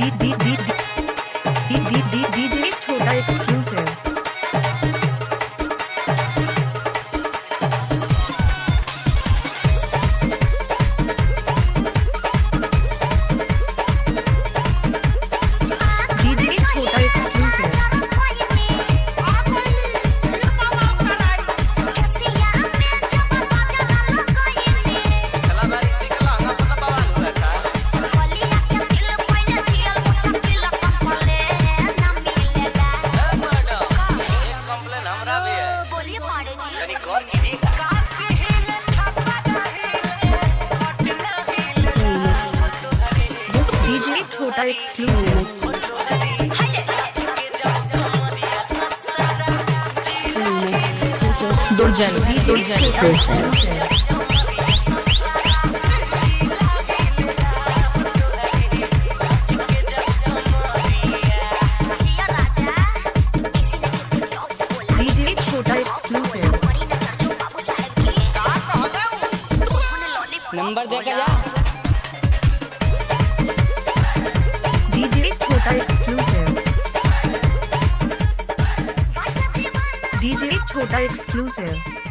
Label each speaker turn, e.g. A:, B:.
A: DJ छोटा exclusive। DJ छोटा exclusive। DJ छोटा exclusive। दुर्जन DJ exclusive। DJ छोटा exclusive।
B: नंबर देकर जा।
A: DJ छोटा exclusive। DJ छोटा exclusive।